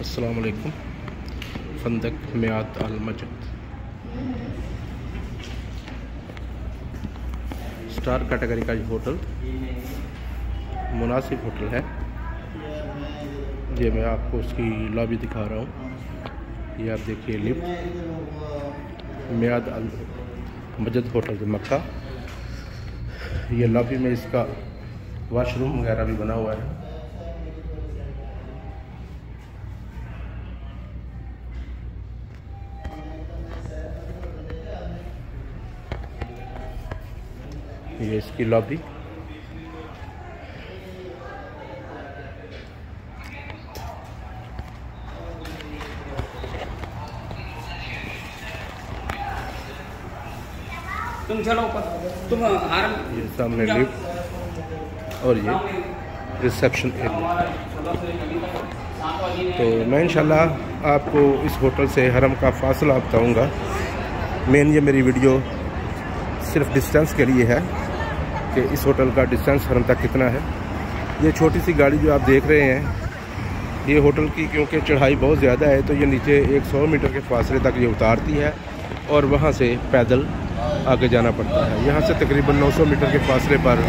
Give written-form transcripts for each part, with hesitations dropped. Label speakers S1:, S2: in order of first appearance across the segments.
S1: अस्सलाम वालेकुम। फंदक मियाद अल मजद star category का ये होटल मुनासिब होटल है। ये मैं आपको उसकी लॉबी दिखा रहा हूँ। ये आप देखिए लिफ्ट मियाद अल मजद होटल मक्का। ये लॉबी में इसका वॉशरूम वगैरह भी बना हुआ है। ये इसकी लॉबी।
S2: तुम चलो तुम आराम।
S1: ये सामने लिफ्ट और ये रिसेप्शन एरिया। तो मैं इंशाल्लाह आपको इस होटल से हरम का फासला बताऊंगा। मेन ये मेरी वीडियो सिर्फ डिस्टेंस के लिए है कि इस होटल का डिस्टेंस हरम तक कितना है। ये छोटी सी गाड़ी जो आप देख रहे हैं ये होटल की क्योंकि चढ़ाई बहुत ज़्यादा है तो ये नीचे 100 मीटर के फासले तक ये उतारती है और वहाँ से पैदल आगे जाना पड़ता है। यहाँ से तकरीबन 900 मीटर के फासले पर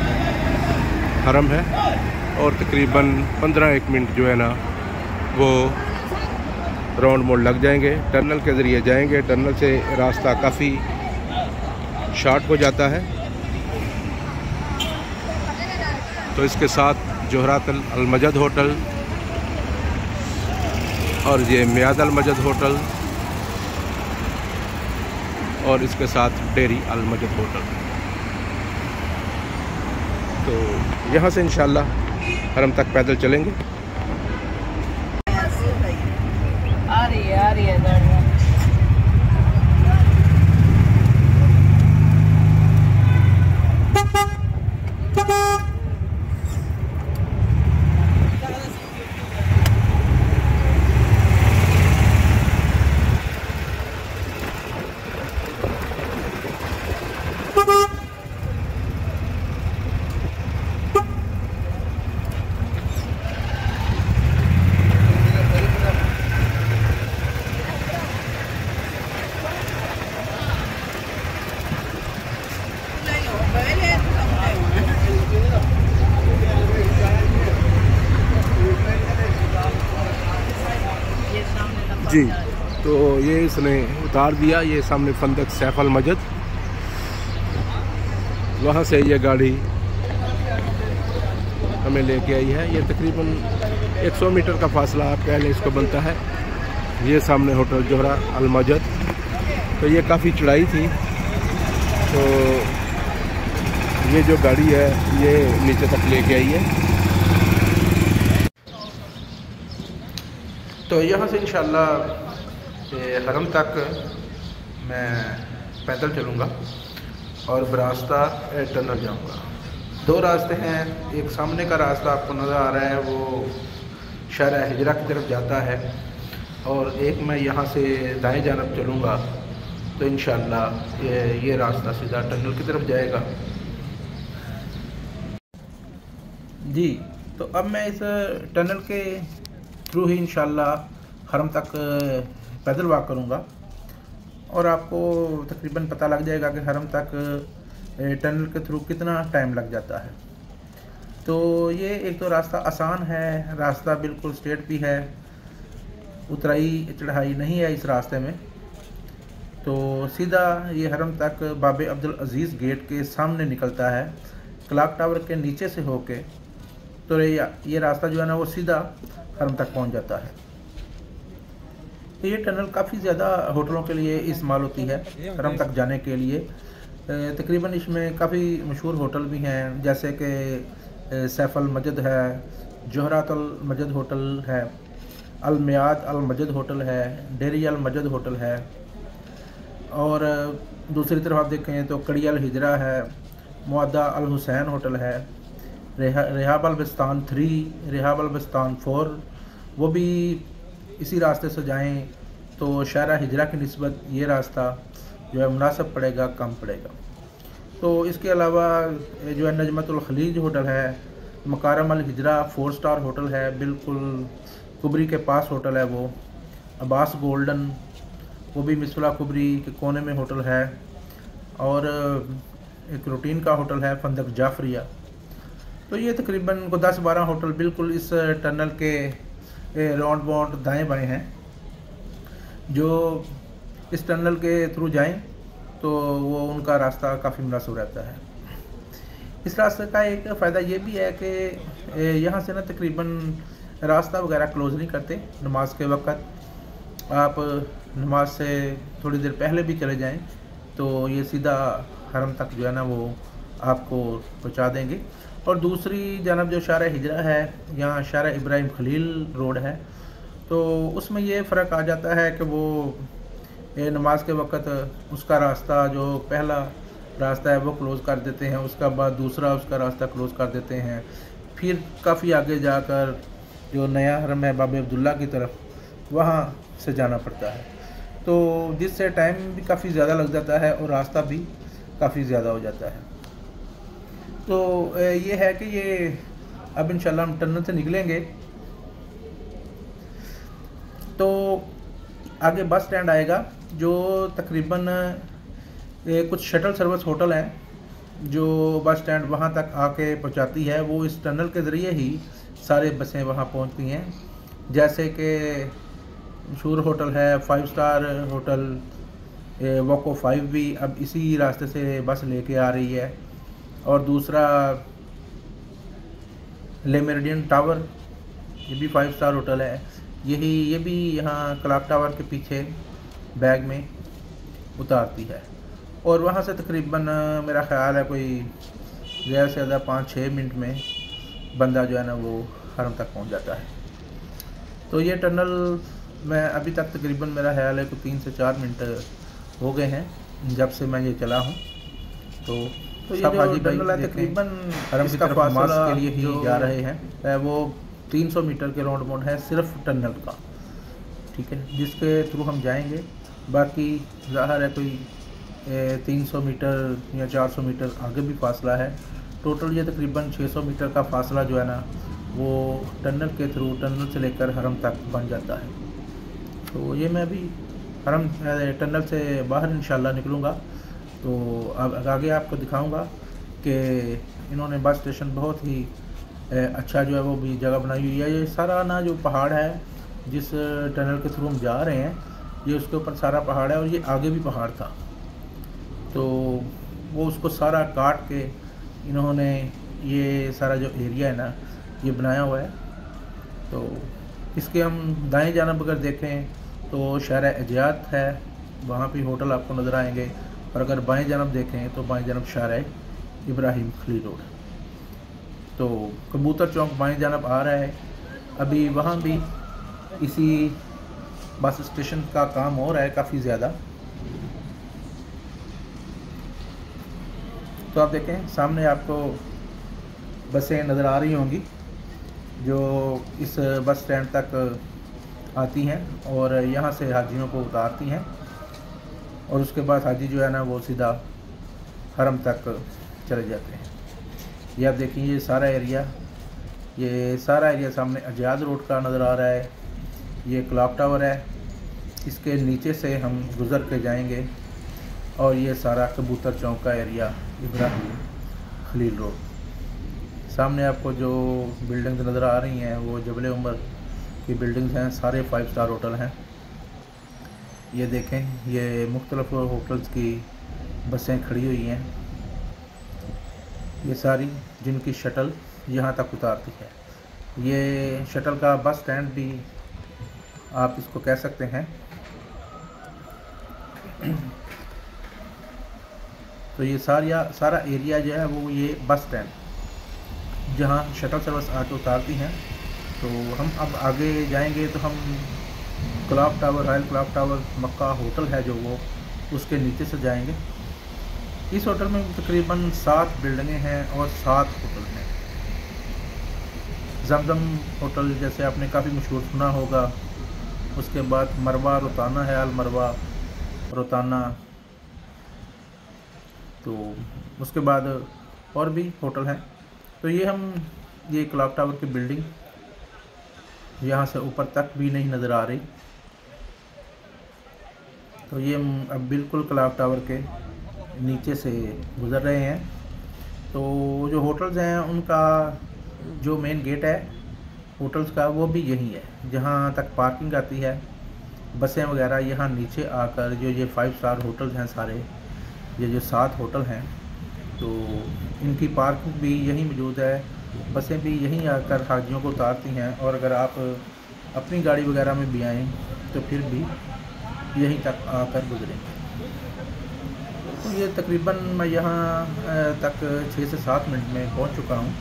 S1: हरम है और तकरीबन 15-1 मिनट जो है ना वो राउंड मोड़ लग जाएंगे। टनल के ज़रिए जाएंगे। टनल से रास्ता काफ़ी शॉर्ट हो जाता है। तो इसके साथ जोहरात अल मजद होटल और ये मियाद अल मजद होटल और इसके साथ डेरी अल मजद होटल। तो यहाँ से इंशाल्लाह हरम तक पैदल चलेंगे।
S2: आ रही है
S1: जी। तो ये इसने उतार दिया। ये सामने फंदक सैफ अल मजद। वहाँ से ये गाड़ी हमें लेके आई है। ये तकरीबन 100 मीटर का फासला आप कह लें इसको बनता है। ये सामने होटल जोहरा अल मजद। तो ये काफ़ी चढ़ाई थी तो ये जो गाड़ी है ये नीचे तक लेके आई है। तो यहाँ से इंशाल्लाह हरम तक मैं पैदल चलूँगा और बरास्ता टनल जाऊँगा। 2 रास्ते हैं। एक सामने का रास्ता आपको नज़र आ रहा है वो शहर हिजरा की तरफ जाता है और एक मैं यहाँ से दाएं जानब चलूँगा तो इंशाल्लाह ये रास्ता सीधा टनल की तरफ जाएगा। जी। तो अब मैं इस टनल के थ्रू ही इंशाल्लाह हरम तक पैदल वॉक करूँगा और आपको तकरीबन पता लग जाएगा कि हरम तक टनल के थ्रू कितना टाइम लग जाता है। तो ये एक तो रास्ता आसान है, रास्ता बिल्कुल स्ट्रेट भी है, उतराई चढ़ाई नहीं है इस रास्ते में। तो सीधा ये हरम तक बाबे अब्दुल अजीज़ गेट के सामने निकलता है क्लॉक टावर के नीचे से होके। तो ये रास्ता जो है ना वो सीधा हरम तक पहुंच जाता है। तो ये टनल काफ़ी ज़्यादा होटलों के लिए इस्तेमाल होती है हरम तक जाने के लिए। तकरीबन इसमें काफ़ी मशहूर होटल भी हैं जैसे कि सैफ अल मजद है, जोहरात अल मजद होटल है, अल मियाद अल मजद होटल है, डेरी अल मजद होटल है और दूसरी तरफ आप देखें तो कड़ी अल हिजरा है, मुअद्दा अल हुसैन होटल है, रिहाब अल बिस्तान 3, रिहाब अल बिस्तान 4 वो भी इसी रास्ते से जाएं तो शहर हिजरा की निस्बत ये रास्ता जो है मुनासिब पड़ेगा, कम पड़ेगा। तो इसके अलावा जो है नजमतुल खलीज होटल है, मकारम अल हिजरा 4 स्टार होटल है, बिल्कुल कुबरी के पास होटल है वो, अब्बास गोल्डन, वो भी मिसला कुबरी के कोने में होटल है, और एक रूटीन का होटल है फंदक जाफरिया। तो ये तकरीबन को 10-12 होटल बिल्कुल इस टनल के राउंड बाउंड दाएँ बाएँ हैं। जो इस टनल के थ्रू जाएं तो वो उनका रास्ता काफ़ी मुनासिब रहता है। इस रास्ते का एक फ़ायदा ये भी है कि यहाँ से ना तकरीबन रास्ता वगैरह क्लोज़ नहीं करते नमाज के वक़्त। आप नमाज से थोड़ी देर पहले भी चले जाएं तो ये सीधा हरम तक जो है ना वो आपको पहुँचा देंगे। और दूसरी जानब जो शारा हिजरा है, यहाँ शारा इब्राहिम खलील रोड है, तो उसमें ये फ़र्क आ जाता है कि वो नमाज के वक़्त उसका रास्ता जो पहला रास्ता है वो क्लोज़ कर देते हैं, उसका बाद दूसरा उसका रास्ता क्लोज़ कर देते हैं। फिर काफ़ी आगे जाकर जो नया हरम है बाब अब्दुल्ला की तरफ, वहाँ से जाना पड़ता है, तो जिससे टाइम भी काफ़ी ज़्यादा लग जाता है और रास्ता भी काफ़ी ज़्यादा हो जाता है। तो ये है कि ये अब इंशाल्लाह हम टनल से निकलेंगे तो आगे बस स्टैंड आएगा, जो तकरीबन कुछ शटल सर्विस होटल हैं जो बस स्टैंड वहाँ तक आके पहुँचाती है। वो इस टनल के ज़रिए ही सारे बसें वहाँ पहुँचती हैं, जैसे कि मशहूर होटल है 5 स्टार होटल, वोको 5 भी अब इसी रास्ते से बस लेके आ रही है। और दूसरा ले मेरिडियन टावर, ये भी 5 स्टार होटल है, ये भी यहाँ क्लॉक टावर के पीछे बैग में उतारती है। और वहाँ से तकरीबन मेरा ख़्याल है कोई ज़्यादा से ज़्यादा 5-6 मिनट में बंदा जो है ना वो हरम तक पहुँच जाता है। तो ये टनल में अभी तक तकरीबन मेरा ख्याल है कि 3 से 4 मिनट हो गए हैं जब से मैं ये चला हूँ। तो ये जो टनल है तकरीबन हरम की तरफ नमाज के लिए ही जा रहे हैं, वो 300 मीटर के राउंड बाउंड है सिर्फ टनल का, ठीक है, जिसके थ्रू हम जाएंगे। बाकी ज़ाहिर है कोई 300 मीटर या 400 मीटर आगे भी फासला है। टोटल ये तकरीबन 600 मीटर का फासला जो है ना वो टनल के थ्रू, टनल से लेकर हरम तक बन जाता है। तो ये मैं अभी हरम टनल से बाहर इंशाल्लाह निकलूँगा तो अब आगे आपको दिखाऊंगा कि इन्होंने बस स्टेशन बहुत ही अच्छा जो है वो भी जगह बनाई हुई है। ये सारा ना जो पहाड़ है जिस टनल के थ्रू हम जा रहे हैं, ये उसके ऊपर सारा पहाड़ है और ये आगे भी पहाड़ था, तो वो उसको सारा काट के इन्होंने ये सारा जो एरिया है ना ये बनाया हुआ है। तो इसके हम दाएं जानब अगर देखें तो शहर अजियात है, वहाँ पे होटल आपको नज़र आएंगे, और अगर बाएं जानब देखें तो बाएं जानब शहर इब्राहिम खलील रोड। तो कबूतर चौक बाएं जानब आ रहा है। अभी वहाँ भी इसी बस स्टेशन का काम हो रहा है काफ़ी ज़्यादा। तो आप देखें सामने आपको बसें नज़र आ रही होंगी जो इस बस स्टैंड तक आती हैं और यहाँ से हाजियों को उतारती हैं, और उसके बाद हाजी जो है ना वो सीधा हरम तक चले जाते हैं। ये आप देखिए ये सारा एरिया सामने अजाद रोड का नज़र आ रहा है। ये क्लॉक टावर है, इसके नीचे से हम गुज़र के जाएंगे, और ये सारा कबूतर चौक का एरिया इब्राहिम खलील रोड। सामने आपको जो बिल्डिंग्स नज़र आ रही हैं वो जबल उमर की बिल्डिंग्स हैं, सारे 5 स्टार होटल हैं। ये देखें ये मुख्तलिफ होटल्स की बसें खड़ी हुई हैं, ये सारी जिनकी शटल यहाँ तक उतारती है। ये शटल का बस स्टैंड भी आप इसको कह सकते हैं। तो ये सारा एरिया जो है वो ये बस स्टैंड जहाँ शटल सर्विस आके उतारती हैं। तो हम अब आगे जाएंगे तो हम clock tower, royal clock tower Mecca hotel है जो वो उसके नीचे से जाएंगे। इस होटल में तकरीबन 7 बिल्डिंगें हैं और 7 होटल हैं। जमजम होटल जैसे आपने काफ़ी मशहूर सुना होगा, उसके बाद मरवा रोताना है, अल मरवा रोताना, तो उसके बाद और भी होटल हैं। तो ये क्लॉक टावर की बिल्डिंग यहाँ से ऊपर तक भी नहीं नज़र आ रही। तो ये अब बिल्कुल क्लॉक टावर के नीचे से गुज़र रहे हैं। तो जो होटल्स हैं उनका जो मेन गेट है होटल्स का वो भी यही है, जहाँ तक पार्किंग आती है बसें वगैरह यहाँ नीचे आकर जो ये 5 स्टार होटल्स हैं सारे, ये जो 7 होटल हैं तो इनकी पार्किंग भी यहीं मौजूद है। बसें भी यहीं आकर हाजियों को उतारती हैं और अगर आप अपनी गाड़ी वगैरह में भी आएँ तो फिर भी यहीं तक आकर गुजरेंगे। तो ये तकरीबन मैं यहाँ तक 6 से 7 मिनट में पहुँच चुका हूँ।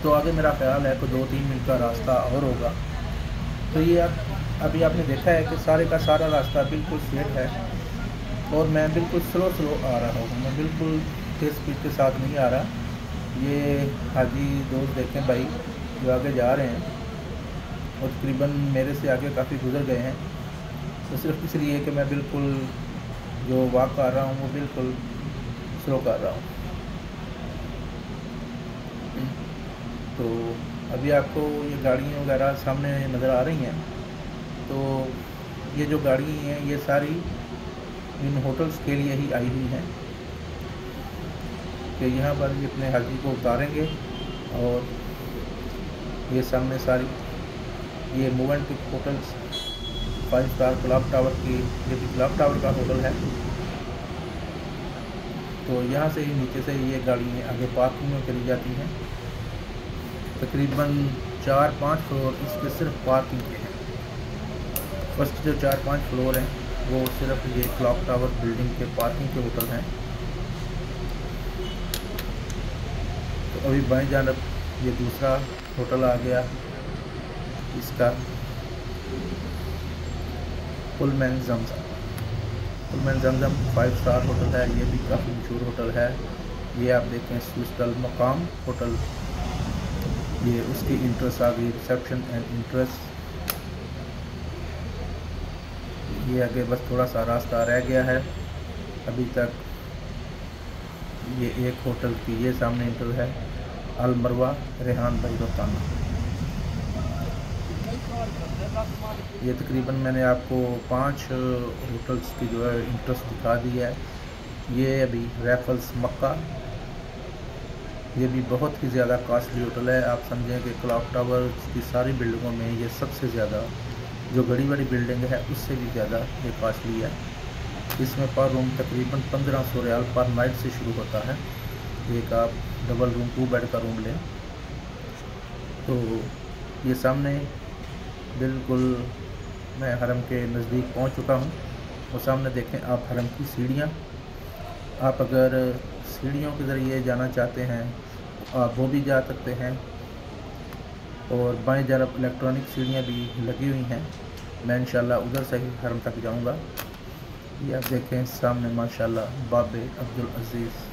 S1: तो आगे मेरा ख्याल है कि 2-3 मिनट का रास्ता और होगा। तो ये अभी आपने देखा है कि सारे का सारा रास्ता बिल्कुल स्ट्रेट है और मैं बिल्कुल स्लो आ रहा हूँ, मैं बिल्कुल तेज़ स्पीड के साथ नहीं आ रहा। ये हाजी दोस्त देखें भाई जो आगे जा रहे हैं और तकरीबन मेरे से आगे काफ़ी गुजर गए हैं। तो सिर्फ इसलिए कि मैं बिल्कुल जो वॉक कर रहा हूँ वो बिल्कुल स्लो कर रहा हूँ। तो अभी आपको ये गाड़ियाँ वगैरह सामने नज़र आ रही हैं। तो ये जो गाड़ी हैं ये सारी इन होटल्स के लिए ही आई हुई हैं कि यहाँ पर ये अपने हाजी को उतारेंगे। और ये सामने सारी ये movement hotels 5 star clock tower की, ये भी क्लॉक टावर का होटल है। तो यहाँ से ही नीचे से ये गाड़ियाँ आगे पार्किंग में चली जाती हैं। तकरीबन 4-5 फ्लोर इसके सिर्फ पार्किंग के हैं। फर्स्ट जो 4-5 फ्लोर हैं वो सिर्फ ये क्लॉक टावर बिल्डिंग के पार्किंग के होटल हैं। तो अभी बाएं जानब ये दूसरा होटल आ गया, इसका पुलमैन जमजम 5 स्टार होटल है। ये भी काफ़ी मशहूर होटल है। ये आप देखें स्विस्टल मकाम होटल, ये उसकी इंट्रेस आ गई, रिसेप्शन एंड इंट्रेस। ये आगे बस थोड़ा सा रास्ता रह गया है अभी तक। ये एक होटल की ये सामने इंटर है, अल मरवा रेहान भाई रोहताना। ये तकरीबन मैंने आपको 5 होटल्स की जो है इंट्रेस्ट दिखा दी है। ये अभी रैफल्स मक्का, ये भी बहुत ही ज़्यादा कॉस्टली होटल है। आप समझें कि क्लॉक टावर की सारी बिल्डिंगों में ये सबसे ज़्यादा, जो बड़ी बड़ी बिल्डिंग है उससे भी ज़्यादा ये कॉस्टली है। इसमें पर रूम तकरीबन 1500 रियाल पर नाइट से शुरू होता है। एक आप डबल रूम 2 बेड का रूम लें। तो ये सामने बिल्कुल मैं हरम के नज़दीक पहुंच चुका हूं। और सामने देखें आप हरम की सीढ़ियां। आप अगर सीढ़ियों के ज़रिए जाना चाहते हैं आप वो भी जा सकते हैं। और बाएं जानब इलेक्ट्रॉनिक सीढ़ियाँ भी लगी हुई हैं। मैं इंशाल्लाह उधर से ही हरम तक जाऊंगा। ये आप देखें सामने माशाल्लाह बाबे अब्दुल अज़ीज़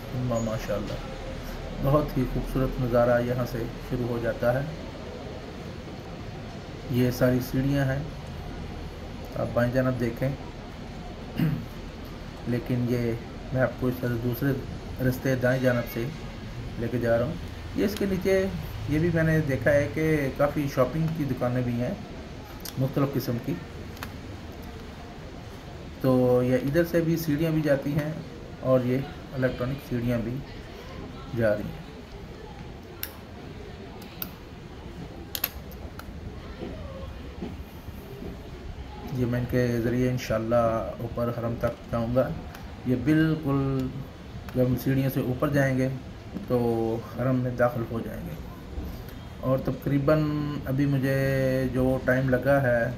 S1: माशाल्लाह, बहुत ही खूबसूरत नज़ारा यहाँ से शुरू हो जाता है। ये सारी सीढ़ियाँ हैं, आप बाएं जानब देखें। लेकिन ये मैं आपको इस तरह दूसरे रास्ते दाएं जानब से लेके जा रहा हूँ। ये इसके नीचे ये भी मैंने देखा है कि काफ़ी शॉपिंग की दुकानें भी हैं मुख्तलिफ़ किस्म की। तो ये इधर से भी सीढ़ियाँ भी जाती हैं और ये इलेक्ट्रॉनिक सीढ़ियाँ भी जा रही हैं। ये मैं इनके ज़रिए इंशाल्लाह ऊपर हरम तक जाऊंगा। ये बिल्कुल जब हम सीढ़ियों से ऊपर जाएंगे तो हरम में दाखिल हो जाएंगे। और तकरीबन अभी मुझे जो टाइम लगा है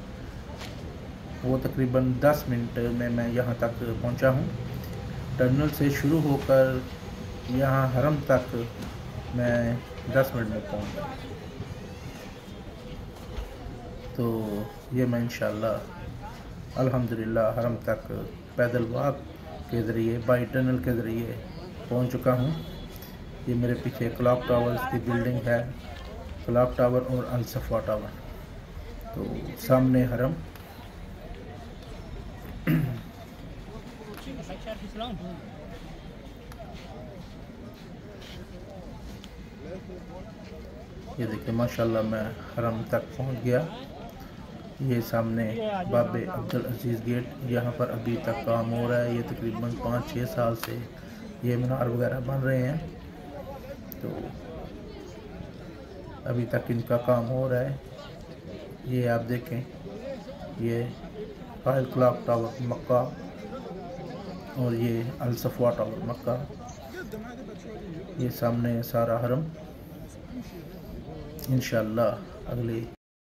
S1: वो तकरीबन 10 मिनट में मैं यहाँ तक पहुँचा हूँ। टर्मिनल से शुरू होकर यहाँ हरम तक मैं 10 मिनट में पहुँच गया। तो ये मैं इंशाल्लाह अल्हम्दुलिल्लाह हरम तक पैदल वॉक के ज़रिए बाई टनल के ज़रिए पहुँच चुका हूँ। ये मेरे पीछे क्लॉक टावर्स की बिल्डिंग है, क्लॉक टावर और अल सफ़ा टावर। तो सामने हरम। ये देखिए माशाल्लाह मैं हरम तक पहुंच गया। ये सामने बाबे अब्दुल अजीज़ गेट, यहाँ पर अभी तक काम हो रहा है। ये तकरीबन 5-6 साल से ये मीनार वगैरह बन रहे हैं, तो अभी तक इनका काम हो रहा है। ये आप देखें, ये कायल क्लॉक टावर मक्का और ये अल सफ़वा टावर मक्का। ये सामने सारा हरम। इंशाअल्लाह अगली